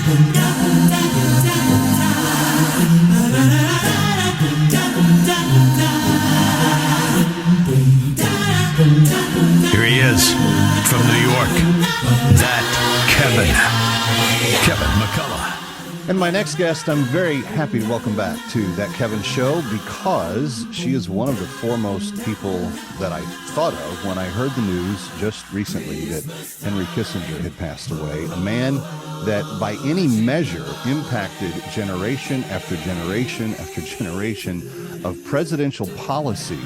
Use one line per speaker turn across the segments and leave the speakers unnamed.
Here he is from New York, that Kevin McCullough.
And my next guest, I'm very happy to welcome back to That Kevin Show, because she is one of the foremost people that I thought of when I heard the news just recently that Henry Kissinger had passed away, a man that by any measure impacted generation after generation after generation of presidential policy,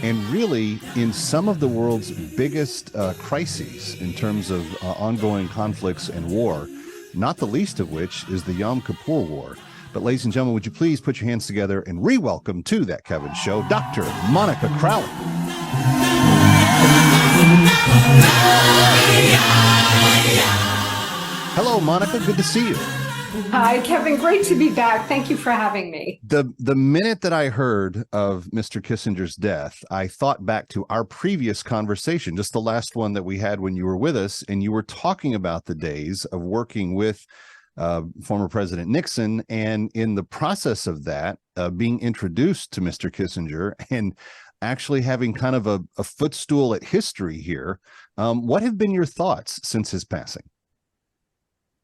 and really in some of the world's biggest crises in terms of ongoing conflicts and war, not the least of which is the Yom Kippur War. But ladies and gentlemen, would you please put your hands together and re-welcome to That Kevin Show, Dr. Monica Crowley. Hello, Monica. Good to see you.
Hi, Kevin. Great to be back. Thank you for having me.
The minute that I heard of Mr. Kissinger's death, I thought back to our previous conversation, just the last one that we had when you were with us, and you were talking about the days of working with former President Nixon, and in the process of that, being introduced to Mr. Kissinger and actually having kind of a footstool at history here. What have been your thoughts since his passing?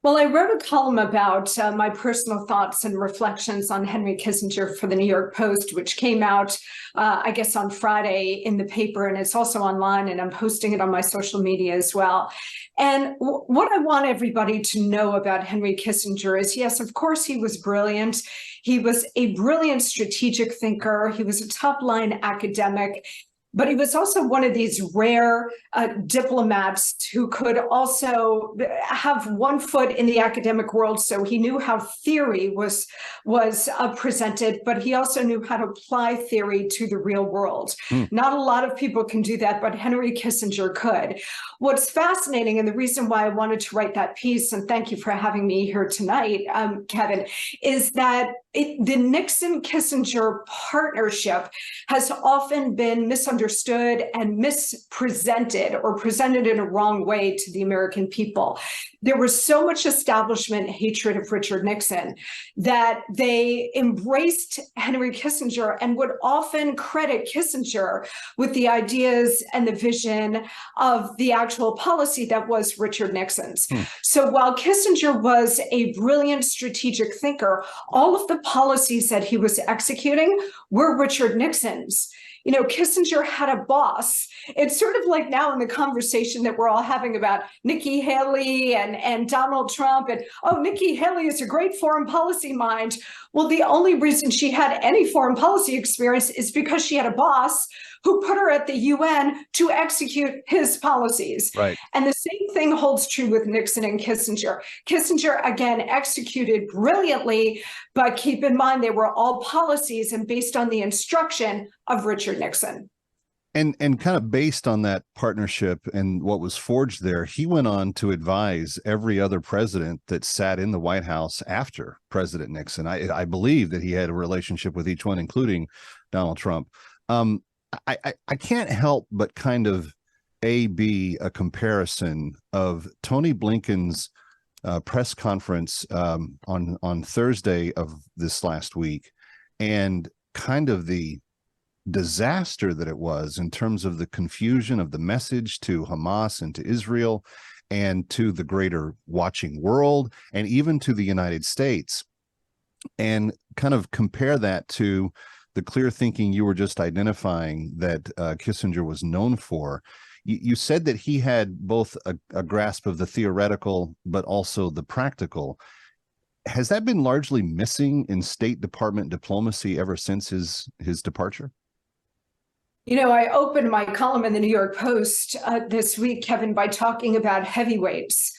Well, I wrote a column about my personal thoughts and reflections on Henry Kissinger for the New York Post, which came out, I guess, on Friday in the paper, and it's also online, and I'm posting it on my social media as well. And what I want everybody to know about Henry Kissinger is, yes, of course, he was brilliant. He was a brilliant strategic thinker. He was a top-line academic. But he was also one of these rare diplomats who could also have one foot in the academic world. So he knew how theory was presented, but he also knew how to apply theory to the real world. Not a lot of people can do that, but Henry Kissinger could. What's fascinating, and the reason why I wanted to write that piece, and thank you for having me here tonight, Kevin, is that the Nixon-Kissinger partnership has often been misunderstood and mispresented, or presented in a wrong way to the American people. There was so much establishment hatred of Richard Nixon that they embraced Henry Kissinger and would often credit Kissinger with the ideas and the vision of the actual policy that was Richard Nixon's. So while Kissinger was a brilliant strategic thinker, all of the policies that he was executing were Richard Nixon's. You know, Kissinger had a boss. It's sort of like now in the conversation that we're all having about Nikki Haley and Donald Trump, and, oh, Nikki Haley is a great foreign policy mind. Well, the only reason she had any foreign policy experience is because she had a boss who put her at the UN to execute his policies.
Right.
And the same thing holds true with Nixon and Kissinger. Kissinger, again, executed brilliantly, but keep in mind they were all policies and based on the instruction of Richard Nixon.
And kind of based on that partnership and what was forged there, he went on to advise every other president that sat in the White House after President Nixon. I believe that he had a relationship with each one, including Donald Trump. I can't help but kind of be a comparison of Tony Blinken's press conference on Thursday of this last week, and kind of the disaster that it was in terms of the confusion of the message to Hamas and to Israel and to the greater watching world and even to the United States, and kind of compare that to the clear thinking you were just identifying that Kissinger was known for. You said that he had both a grasp of the theoretical, but also the practical. Has that been largely missing in State Department diplomacy ever since his departure?
You know, I opened my column in the New York Post this week, Kevin, by talking about heavyweights.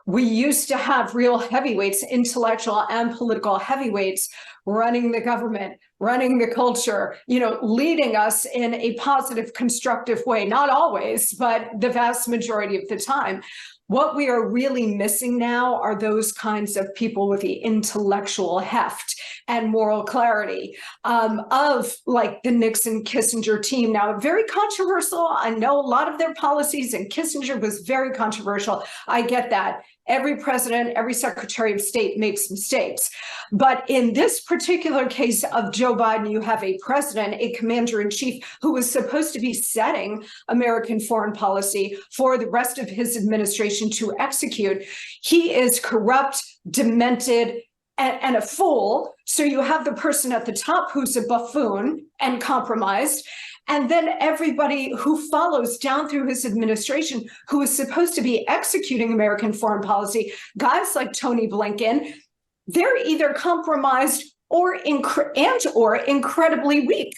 We used to have real heavyweights, intellectual and political heavyweights, running the government, running the culture, you know, leading us in a positive, constructive way. Not always, but the vast majority of the time. What we are really missing now are those kinds of people with the intellectual heft and moral clarity of like the Nixon-Kissinger team. Now, very controversial. I know a lot of their policies, and Kissinger was very controversial. I get that. Every president, every secretary of state makes mistakes. But in this particular case of Joe Biden, you have a president, a commander in chief, who was supposed to be setting American foreign policy for the rest of his administration to execute. He is corrupt, demented, and a fool. So you have the person at the top who's a buffoon and compromised. And then everybody who follows down through his administration, who is supposed to be executing American foreign policy, guys like Tony Blinken, they're either compromised or incredibly weak.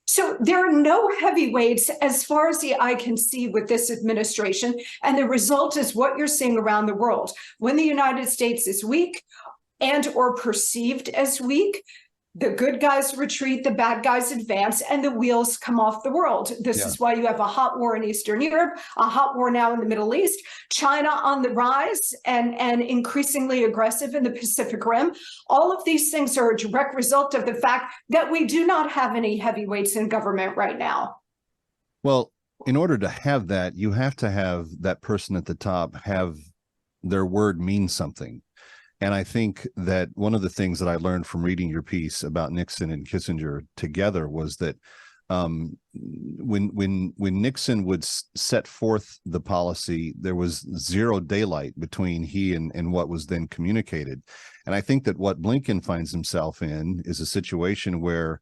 So there are no heavyweights as far as the eye can see with this administration. And the result is what you're seeing around the world. When the United States is weak and or perceived as weak, the good guys retreat, the bad guys advance, and the wheels come off the world. This is why you have a hot war in Eastern Europe, a hot war now in the Middle East, China on the rise and increasingly aggressive in the Pacific Rim. All of these things are a direct result of the fact that we do not have any heavyweights in government right now.
Well, in order to have that, you have to have that person at the top have their word mean something. And I think that one of the things that I learned from reading your piece about Nixon and Kissinger together was that when Nixon would set forth the policy, there was zero daylight between he and what was then communicated. And I think that what Blinken finds himself in is a situation where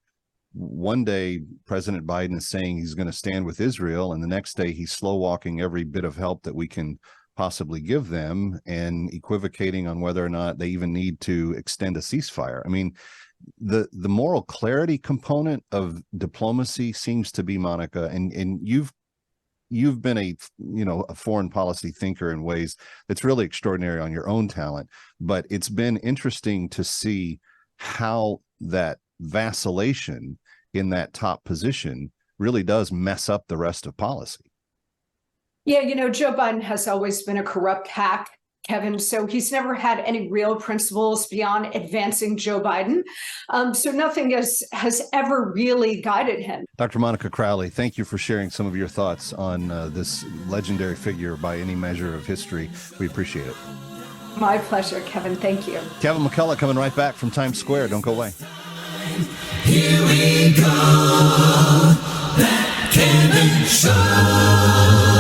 one day President Biden is saying he's going to stand with Israel, and the next day he's slow walking every bit of help that we can possibly give them and equivocating on whether or not they even need to extend a ceasefire. I mean, the moral clarity component of diplomacy seems to be, Monica, and you've been a foreign policy thinker in ways that's really extraordinary on your own talent, but it's been interesting to see how that vacillation in that top position really does mess up the rest of policy.
Yeah, Joe Biden has always been a corrupt hack, Kevin. So he's never had any real principles beyond advancing Joe Biden. So nothing has ever really guided him.
Dr. Monica Crowley, thank you for sharing some of your thoughts on this legendary figure by any measure of history. We appreciate it.
My pleasure, Kevin. Thank you.
Kevin McCullough coming right back from Times Square. Don't go away.
Here we go, that Kevin Show.